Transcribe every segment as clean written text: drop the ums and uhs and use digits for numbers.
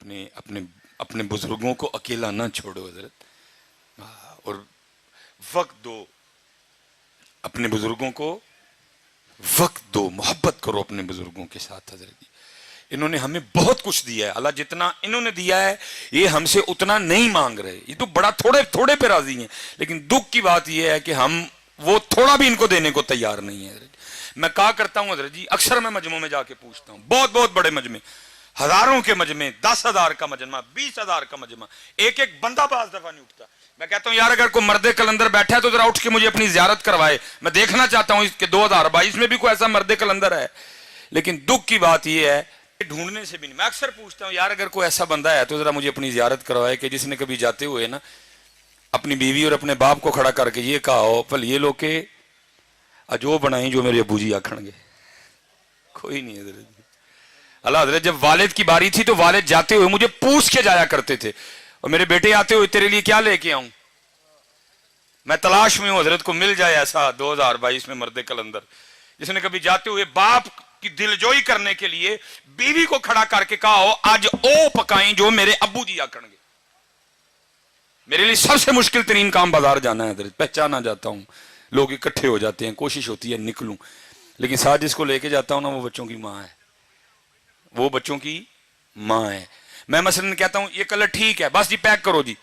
अपने अपने अपने बुजुर्गों को अकेला ना छोड़ो हजरत, और वक्त दो, अपने बुजुर्गों को वक्त दो, मोहब्बत करो अपने बुजुर्गों के साथ हजरत। इन्होंने हमें बहुत कुछ दिया है, अल्लाह जितना इन्होंने दिया है ये हमसे उतना नहीं मांग रहे, ये तो बड़ा थोड़े थोड़े पे राजी हैं, लेकिन दुख की बात ये है कि हम वो थोड़ा भी इनको देने को तैयार नहीं है। मैं कहा करता हूं हजरत जी, अक्सर मैं मजमों में जाके पूछता हूं, बहुत बहुत बड़े मजमे, हजारों के मजमे, 10,000 का मजमा, 20,000 का मजमा, एक एक बंदा बाज दफा नहीं उठता। मैं कहता हूं यार अगर कोई मर्दे कलंदर बैठा है तो जरा उठ के मुझे अपनी जियारत करवाए, मैं देखना चाहता हूं इसके 2022 में भी कोई ऐसा मर्दे कलंदर है। लेकिन दुख की बात यह है ढूंढने से भी नहीं। मैं अक्सर पूछता हूं यार अगर कोई ऐसा बंदा है तो जरा मुझे अपनी जियारत करवाए कि जिसने कभी जाते हुए ना अपनी बीवी और अपने बाप को खड़ा करके ये कहा हो पल ये लोग के अजो बनाई जो मेरे अबू जी आखणगे। कोई नहीं है अल्लाह हजरत, जब वालिद की बारी थी तो वालिद जाते हुए मुझे पूछ के जाया करते थे, और मेरे बेटे आते हुए तेरे लिए क्या लेके आऊं, मैं तलाश में हूं हजरत को मिल जाए ऐसा 2022 में मर्दे कलंदर जिसने कभी जाते हुए बाप की दिलजोई करने के लिए बीवी को खड़ा करके कहा हो आज ओ पकाई जो मेरे अब्बू जी आखणगे। मेरे लिए सबसे मुश्किल तरीन काम बाजार जाना है हजरत, पहचाना जाता हूं, लोग इकट्ठे हो जाते हैं, कोशिश होती है निकलूं, लेकिन साथ जिसको लेके जाता हूं ना वो बच्चों की माँ है, वो बच्चों की माँ है। मैं मसलन कहता हूं ये कलर ठीक है बस जी पैक करो जी,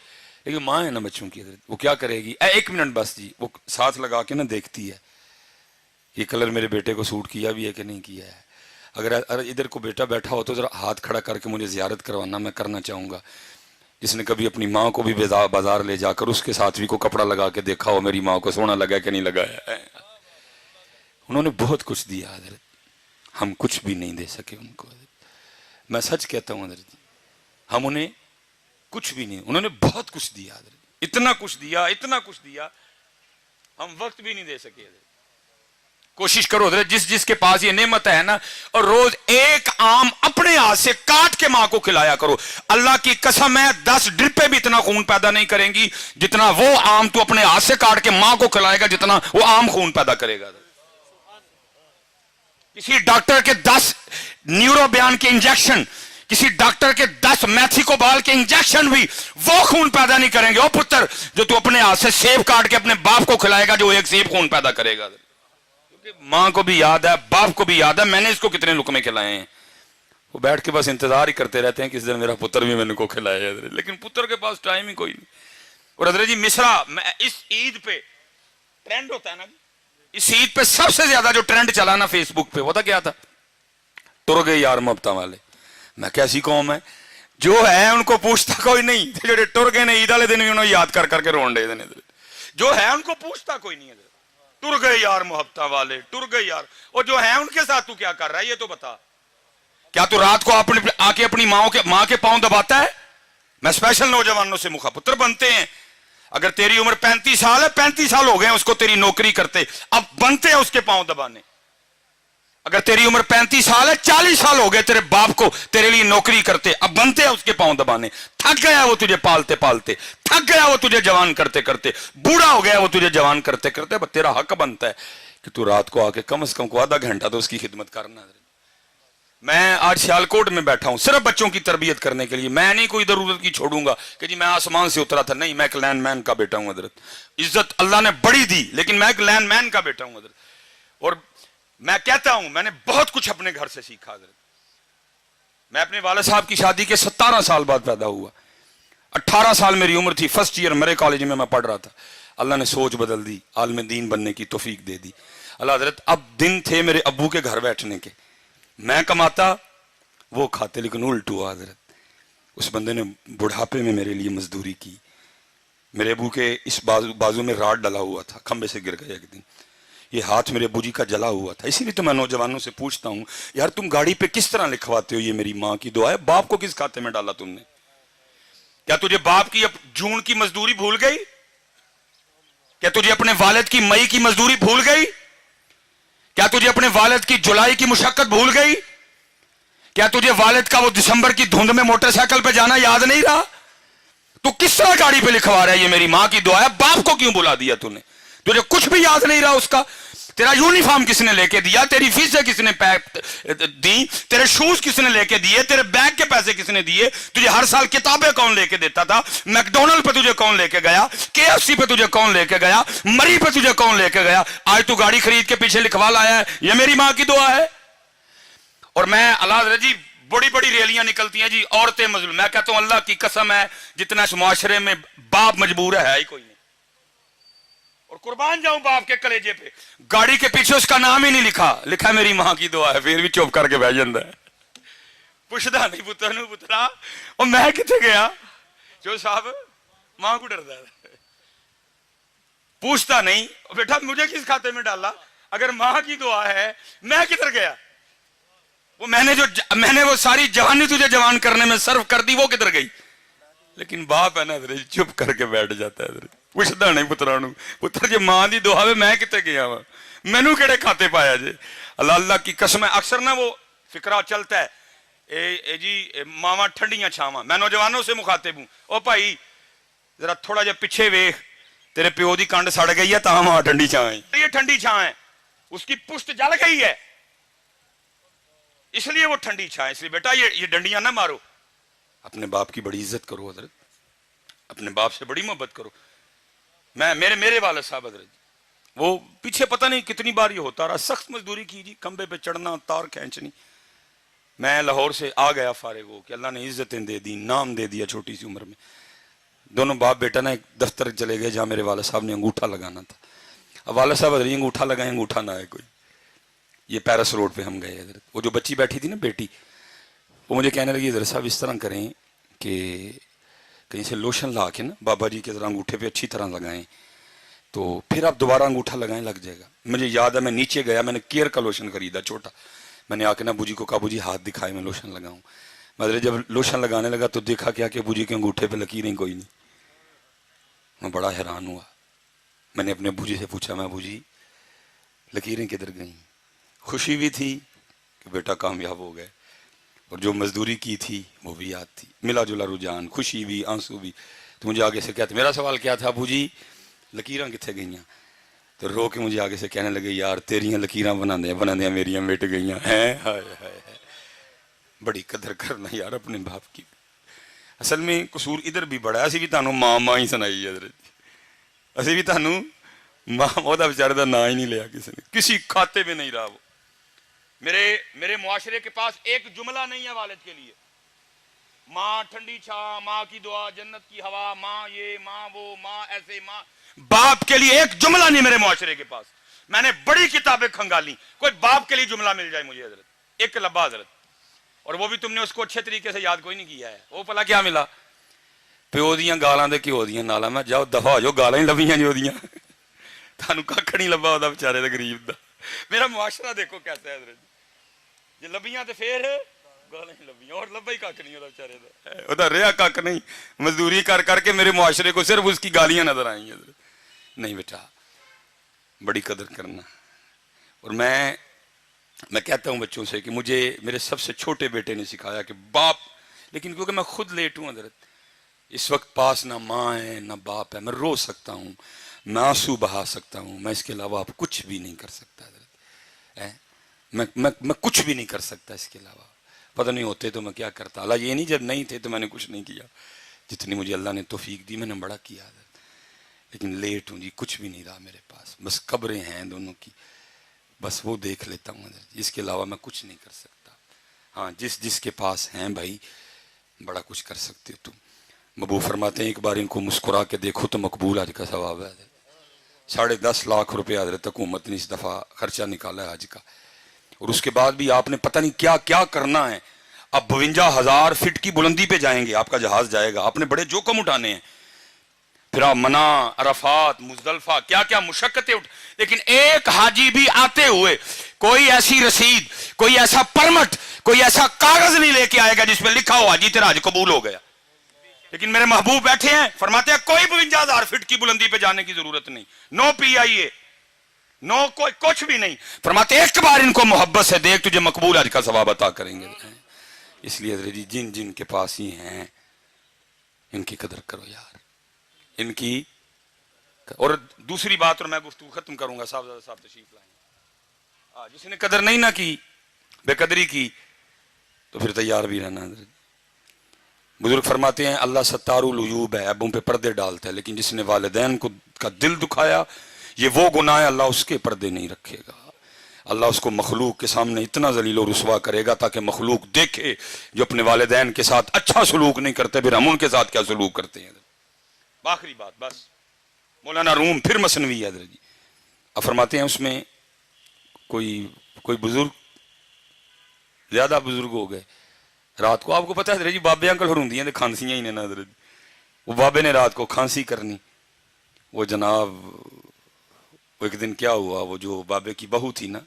लेकिन माँ है ना बच्चों की, वो क्या करेगी, एक मिनट बस जी, वो साथ लगा के ना देखती है ये कलर मेरे बेटे को सूट किया भी है कि नहीं किया है। अगर इधर को बेटा बैठा हो तो जरा हाथ खड़ा करके मुझे जियारत करवाना, मैं करना चाहूंगा। जिसने कभी अपनी माँ को भी बाजार ले जाकर उसके साथ भी को कपड़ा लगा के देखा हो मेरी माँ को सोना लगा कि नहीं लगाया है। उन्होंने बहुत कुछ दिया हजरत, हम कुछ भी नहीं दे सके उनको। मैं सच कहता हूं हजरत, हम उन्हें कुछ भी नहीं, उन्होंने बहुत कुछ दिया हजरत, इतना कुछ दिया, इतना कुछ दिया, हम वक्त भी नहीं दे सके हजरत। कोशिश करो हजरत जिस जिसके पास ये नेमत है ना, और रोज एक आम अपने हाथ से काट के मां को खिलाया करो। अल्लाह की कसम है 10 ड्रिपें भी इतना खून पैदा नहीं करेंगी जितना वो आम तू अपने हाथ से काट के मां को खिलाएगा, जितना वो आम खून पैदा करेगा। किसी डॉक्टर के 10 न्यूरो बयान के इंजेक्शन, किसी डॉक्टर के 10 मैथिकोबाल के इंजेक्शन भी वो खून पैदा नहीं करेंगे ओ पुत्र जो तू अपने हाथ से सेब काट के अपने बाप को खिलाएगा, जो एक सेब खून पैदा करेगा। मां को भी याद है, बाप को भी याद है मैंने इसको कितने लुकमे खिलाए हैं, वो बैठ के बस इंतजार ही करते रहते हैं किस दिन मेरा पुत्र भी मैंने को खिलाया, लेकिन पुत्र के पास टाइम ही कोई नहीं। और हजरत जी मिसरा इस ईद पे ट्रेंड होता है ना, इस ईद पे सबसे ज्यादा जो ट्रेंड चला ना फेसबुक पे, वो था क्या था, तुर गए यार मोहब्बत वाले। मैं कैसी कौम है जो है उनको पूछता कोई नहीं, जो टुर गए ने ईद वाले दिन भी उन्होंने याद कर करके रोन दे देने, जो है उनको पूछता कोई नहीं है। टुर गए यार मोहब्बत वाले, टुर गए यार, और जो है उनके साथ तू क्या कर रहा है ये तो बता। क्या तू रात को आके अपनी मां के पांव दबाता है? मैं स्पेशल नौजवानों से मुखापुत्र बनते हैं, अगर तेरी उम्र 35 साल है, 35 साल हो गए उसको तेरी नौकरी करते, अब बनते हैं उसके पांव दबाने। अगर तेरी उम्र 35 साल है, 40 साल हो गए तेरे बाप को तेरे लिए नौकरी करते, अब बनते हैं उसके पांव दबाने। थक गया वो तुझे पालते पालते, थक गया वो तुझे जवान करते करते, बूढ़ा हो गया वो तुझे जवान करते करते, अब तेरा हक बनता है कि तू रात को आके कम से कम को आधा घंटा तो उसकी खिदमत करना। मैं आज सियालकोट में बैठा हूं सिर्फ बच्चों की तरबियत करने के लिए। मैं नहीं कोई जरूरत की छोड़ूंगा कि जी मैं आसमान से उतरा था, नहीं, मैं एक लैंडमैन का बेटा हूं हजरत। इज्जत अल्लाह ने बड़ी दी लेकिन मैं एक लैंडमैन का बेटा हूं हजरत। और मैं कहता हूं मैंने बहुत कुछ अपने घर से सीखा हजरत। मैं अपने वाले साहब की शादी के 17 साल बाद पैदा हुआ, 18 साल मेरी उम्र थी, फर्स्ट ईयर मेरे कॉलेज में मैं पढ़ रहा था। अल्लाह ने सोच बदल दी, आलिम दीन बनने की तौफीक दे दी अल्लाह हजरत। अब दिन थे मेरे अब्बू के घर बैठने के, मैं कमाता वो खाते, लेकिन उल्ट हुआ हजरत। उस बंदे ने बुढ़ापे में मेरे लिए मजदूरी की। मेरे अबू के इस बाजू में राड डला हुआ था, खंबे से गिर गया एक दिन, ये हाथ मेरे अबू जी का जला हुआ था। इसीलिए तो मैं नौजवानों से पूछता हूं यार तुम गाड़ी पे किस तरह लिखवाते हो ये मेरी माँ की दुआ है, बाप को किस खाते में डाला तुमने? क्या तुझे बाप की जून की मजदूरी भूल गई? क्या तुझे अपने वालिद की मई की मजदूरी भूल गई? क्या तुझे अपने वालिद की जुलाई की मुशक्कत भूल गई? क्या तुझे वालिद का वो दिसंबर की धुंध में मोटरसाइकिल पे जाना याद नहीं रहा? तू किस तरह गाड़ी पे लिखवा रहा है ये मेरी माँ की दुआ है, बाप को क्यों बुला दिया तूने? तुझे कुछ भी याद नहीं रहा उसका? तेरा यूनिफॉर्म किसने लेके दिया, तेरी फीसें किसने दी, तेरे शूज किसने लेके दिए, तेरे बैग के पैसे किसने दिए, तुझे हर साल किताबें कौन लेके देता था, मैकडोनल्ड पे तुझे कौन लेके गया, केएफसी पे तुझे कौन लेके गया, मरी पे तुझे कौन लेके गया, आज तू गाड़ी खरीद के पीछे लिखवा लाया है ये मेरी मां की दुआ है। और मैं अल्लाह जी बड़ी बड़ी रैलियां निकलती हैं जी, औरतें मजलूम, मैं कहता हूं अल्लाह की कसम है जितना इस मुआशरे में बाप मजबूर है ही कोई नहीं, और कुर्बान जाऊं बाप के कलेजे पे, गाड़ी के पीछे उसका नाम ही नहीं लिखा, लिखा मेरी मां की दुआ है, फिर भी चुप करके बह जाता है, पुछदा नहीं पुत्र नूं पुत्रा और मैं किथे गया, जो साहब मां को डरदा है, पूछता नहीं बेटा मुझे किस खाते में डाला, अगर मां की दुआ है मैं किधर गया, वो मैंने वो सारी जवानी तुझे जवान करने में सर्व कर दी, वो किधर गई। लेकिन बाप है ना चुप करके बैठ जाता है, पुछदा नहीं पुत्रा नूं पुत्र जे मां दी दुआ वे मैं किते गया वा, मैनू केड़े खाते पाया जे। अल्लाह अल्लाह की कसम है, अक्सर ना वो फिक्रा चलता है जी मावा ठंडियां छावां, मैं नौजवानों से मुखातिब हूं, ओ भाई जरा थोड़ा जा पीछे वेख, तेरे प्यो दी कंड सड़ गई है तां मां ठंडी छां है, ये ठंडी छां है, उसकी पुश्त जल गई है इसलिए वो ठंडी छां है, इसलिए बेटा ये डंडियां ना मारो, अपने बाप की बड़ी इज्जत करो हजरत, अपने बाप से बड़ी मोहब्बत करो। मैं मेरे वाले साहब हजरत वो पीछे पता नहीं कितनी बार ये होता रहा, सख्त मजदूरी की जी, खंबे पे चढ़ना तार खींचनी, मैं लाहौर से आ गया फारिग हो कि अल्लाह ने इज्जतें दे दी, नाम दे दिया छोटी सी उम्र में। दोनों बाप बेटा ना एक दफ्तर चले गए जहां मेरे वाले साहब ने अंगूठा लगाना था, अब वाले साहब हजरत अंगूठा लगाए, अंगूठा ना आए कोई, ये पैरिस रोड पे हम गए हजरत, वो जो बच्ची बैठी थी ना बेटी, वो मुझे कहने लगी हजरत साहब इस तरह करें कि कहीं से लोशन ला के ना बाबा जी के जरा अंगूठे पे अच्छी तरह लगाएं तो फिर आप दोबारा अंगूठा लगाएं लग जाएगा। मुझे याद है मैं नीचे गया, मैंने केयर का लोशन खरीदा छोटा, मैंने आके ना बूजी को कहा बूजी हाथ दिखाए मैं लोशन लगाऊं, मतलब जब लोशन लगाने लगा तो देखा क्या कि बूजी के अंगूठे पे लकीरें कोई नहीं, मैं बड़ा हैरान हुआ, मैंने अपने बूजी से पूछा मैं बूजी लकीरें किधर गई, खुशी भी थी कि बेटा कामयाब हो गए और जो मजदूरी की थी वो भी याद थी, मिला जुला रुझान, खुशी भी आंसू भी। तो मुझे आगे से कहते, मेरा सवाल क्या था बूजी लकीरां किथे गईयां, तो रो के मुझे आगे से कहने लगे यार तेरियां लकीरां बनांदे मेरियां मिट गईयां हैं, हाय हाय बड़ी कदर करना यार अपने बाप की। असल में कसूर इधर भी बड़ा, असी भी तुहानू मां मां ही सुनाई है, असी भी तुहानू मां, ओहदा बेचारे दा नां ही नहीं लिया किसी ने, किसी खाते में नहीं रहा वो। मेरे मुआशरे के पास एक जुमला नहीं है वालिद के लिए, माँ ठंडी छां, माँ की दुआ, जन्नत की हवा, माँ ये माँ वो माँ ऐसे, माँ बाप के लिए एक जुमला नहीं मेरे मुआशरे के पास। मैंने बड़ी किताबें खंगाली, कोई बाप के लिए जुमला मिल जाए मुझे हजरत, एक लब्बा हजरत, और वो भी तुमने उसको अच्छे तरीके से याद कोई नहीं किया है। वो भला क्या मिला, प्यो दियां गालां ते घ्यो दियां नालां, मैं जाओ दफा हो जाओ, गालां ही लभियां जो दियां, थानू कख नहीं लब्बा ओहदा बेचारे दा गरीब दा। मेरा मुआशरा देखो कैसा है हजरत, जे लभियां ते फिर गालां ही लभियां, और लब्बा ही कख नहीं ओहदा बेचारे दा, ओहदा रेहा कख नहीं, मजदूरी कर करके मेरे मुआशरे को सिर्फ उसकी गालियां नजर आई हजरत। नहीं बेटा बड़ी कदर करना। और मैं कहता हूं बच्चों से कि मुझे मेरे सबसे छोटे बेटे ने सिखाया कि बाप, लेकिन क्योंकि मैं खुद लेट हूं हजरत, इस वक्त पास ना माँ है ना बाप है, मैं रो सकता हूँ, मैं आंसू बहा सकता हूँ, मैं इसके अलावा आप कुछ भी नहीं कर सकता हजरत, मैं कुछ भी नहीं कर सकता इसके अलावा। पता नहीं होते तो मैं क्या करता, अल्लाह ये नहीं जब नहीं थे तो मैंने कुछ नहीं किया, जितनी मुझे अल्लाह ने तौफीक दी मैंने बड़ा किया हजरत, लेकिन लेट हूँ जी, कुछ भी नहीं रहा मेरे पास, बस कब्रें हैं दोनों की, बस वो देख लेता हूँ हजरत, इसके अलावा मैं कुछ नहीं कर सकता। हाँ जिसके पास हैं भाई बड़ा कुछ कर सकते हो तुम। मबू फरमाते हैं एक बार इनको मुस्कुरा के देखो तो मकबूल हज का सवाब है। 10.5 लाख रुपये हजरत हुकूमत ने इस दफ़ा खर्चा निकाला है हज का, और उसके बाद भी आपने पता नहीं क्या क्या करना है। अब 52,000 फीट की बुलंदी पे जाएंगे, आपका जहाज जाएगा, आपने बड़े जोखम उठाने हैं, फिर आप मना, अरफात, मुजदलफा, क्या क्या मुशक्कतें उठ, लेकिन एक हाजी भी आते हुए कोई ऐसी रसीद, कोई ऐसा परमिट, कोई ऐसा कागज नहीं लेके आएगा जिसमें लिखा हो हाजी तेरा हज कबूल हो गया। लेकिन मेरे महबूब बैठे हैं, फरमाते हैं कोई 52,000 फीट की बुलंदी पे जाने की जरूरत नहीं, नो PIA, नो कोई कुछ भी नहीं, फरमाते एक बार इनको मोहब्बत से देख तुझे मकबूल हज का सवाब अता करेंगे। इसलिए जिन जिन के पास ही हैं इनकी कदर करो यार, इनकी। और दूसरी बात, और मैं गुफ्तगू खत्म करूंगा, साहब तशरीफ लाएं। جس نے قدر نہیں نہ کی، بے قدری کی، تو پھر تیار بھی رہنا حضرت۔ بزرگ فرماتے ہیں اللہ ستار العیوب ہے، عیبوں پہ پردے ڈالتا ہے، لیکن جس نے والدین کو کا دل دکھایا یہ وہ گناہ ہے، اللہ اس کے پردے نہیں رکھے گا۔ اللہ اس کو مخلوق کے سامنے اتنا ذلیل و رسوا کرے گا تاکہ مخلوق دیکھے جو اپنے والدین کے ساتھ اچھا سلوک نہیں کرتے پھر ہم ان کے ساتھ کیا سلوک کرتے ہیں۔ آخری بات بس، مولانا روم پھر مثنوی ہے حضرت جی، اب فرماتے ہیں اس میں کوئی بزرگ زیادہ بزرگ ہو گئے رات کو، آپ کو پتہ ہے حضرت جی بابے انکل ہرندیاں دے کھانسیاں ہی نے نا حضرت، وہ بابے نے رات کو کھانسی کرنی، وہ جناب وہ ایک دن کیا ہوا، وہ جو بابے کی بہو تھی نا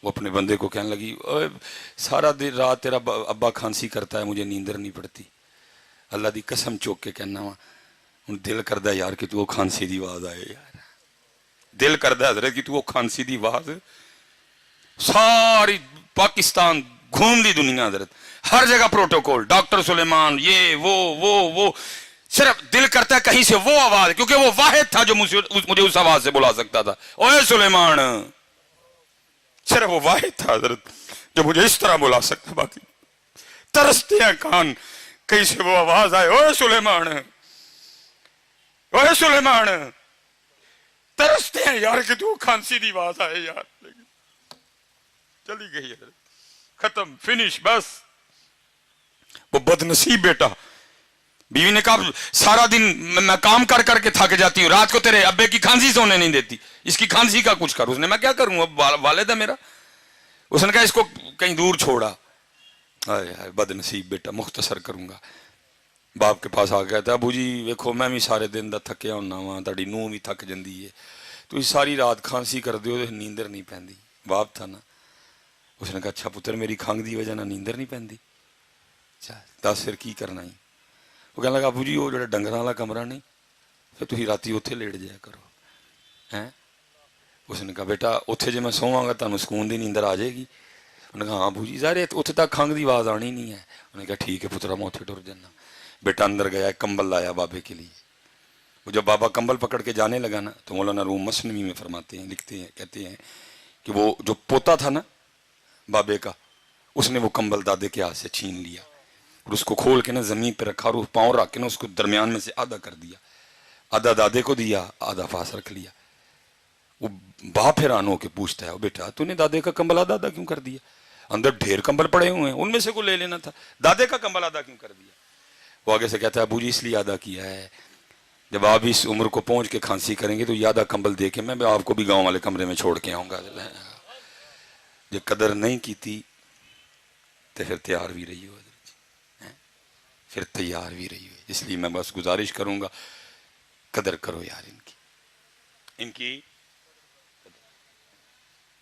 وہ اپنے بندے کو کہنے لگی سارا دن رات تیرا ابا کھانسی کرتا ہے مجھے نیندر نہیں پڑتی، اللہ دی قسم چوک کے کہنا وا دل کردہ یار کہ تو وہ کھانسی دی آواز آئے، یار دل کردہ حضرت کہ تو وہ کھانسی دی آواز ساری پاکستان گھوم دی دنیا حضرت، ہر جگہ پروٹوکول، ڈاکٹر سلیمان یہ وہ صرف دل کرتا ہے کہیں سے وہ آواز، کیونکہ وہ واحد تھا جو مجھے اس آواز سے بلا سکتا تھا، اوے سلیمان، صرف وہ واحد تھا حضرت جو مجھے اس طرح بلا سکتا، باقی ترستے ہیں کان کہیں سے وہ آواز آئے، اوے سلیمان، اوے سلیمان، ترستے ہیں یار کہ تو کھانسی دی آواز آئے یار، لیکن چلی گئی حضرت، ختم، فنش، بس۔ وہ بد نصیب بیٹا، بیوی نے کہا سارا دن میں کام کر کر کے تھک جاتی ہوں، رات کو تیرے ابے کی کھانسی سونے نہیں دیتی، اس کی کھانسی کا کچھ کر، اس نے میں کیا کروں، اب والد ہے میرا، اس نے کہا اس کو کہیں دور چھوڑا، بد نصیب بیٹا، مختصر کروں گا، باپ کے پاس آ گیا تھا، ابو جی ویکھو میں بھی سارے دن دا تھکیا ہونا وا، تہاڈی نوح بھی تھک جندی ہے، تو ساری رات کھانسی کر دیو تے نیندر نہیں پیندی، باپ تھا نا، اس نے کہا اچھا پتر میری کھنگ دی وجہ نہ نیندر نہیں پیندی، اچھا دس پھر کی کرنا ہی، وہ کہنے لگا ابو جی وہ جڑا ڈنگراں والا کمرہ نہیں پھر تسی راتی اوتھے لیٹ جایا کرو ہیں، اس نے کہا بیٹا اوتھے جے میں سوواں گا تانوں سکون دی نیندر آ جائے گی، انہوں نے کہا ہاں ابو جی ظاہر ہے اوتھے تک کھنگ دی آواز آنی نہیں ہے، انہوں نے کہا ٹھیک ہے پترا میں اوتھے ٹر جانا، بیٹا اندر گیا کمبل لایا بابے کے لیے، وہ جب بابا کمبل پکڑ کے جانے لگا نا تو مولانا روم مثنوی میں فرماتے ہیں، لکھتے ہیں، کہتے ہیں کہ وہ جو پوتا تھا نا بابے کا، اس نے وہ کمبل دادے کے ہاتھ سے چھین لیا اور اس کو کھول کے نا زمین پہ رکھا اور پاؤں رکھ کے نا اس کو درمیان میں سے آدھا کر دیا، آدھا دادے کو دیا آدھا پاس رکھ لیا۔ وہ باپ حیران ہو کے پوچھتا ہے بیٹا تو نے دادے کا کمبل آدھا آدھا کیوں کر دیا، اندر ڈھیر کمبل پڑے ہوئے ہیں ان میں سے کو لے لینا تھا، دادے کا کمبل آدھا کیوں کر دیا؟ وہ آگے سے کہتا ہے ابو جی اس لیے آدھا کیا ہے جب آپ اس عمر کو پہنچ کے کھانسی کریں گے تو یہ آدھا کمبل دے کے میں آپ کو بھی گاؤں والے کمرے میں چھوڑ کے آؤں گا، جو قدر نہیں کی تھی تو پھر تیار بھی رہی ہو، پھر تیار بھی رہی ہو، اس لیے میں بس گزارش کروں گا قدر کرو یار ان کی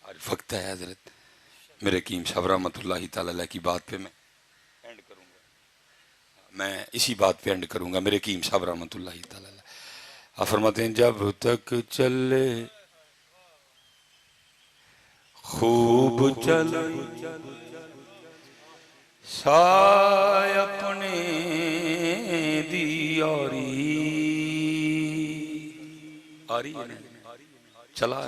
آج وقت ہے حضرت، میرے حکیم صاحب رحمۃ اللہ تعالی علیہ کی بات پہ میں اینڈ کروں گا، میں اسی بات پہ اینڈ کروں گا، میرے حکیم صاحب رحمۃ اللہ تعالی علیہ آپ فرماتے ہیں جب تک چلے خوب چلے سائے اپنے دی آری آری چلا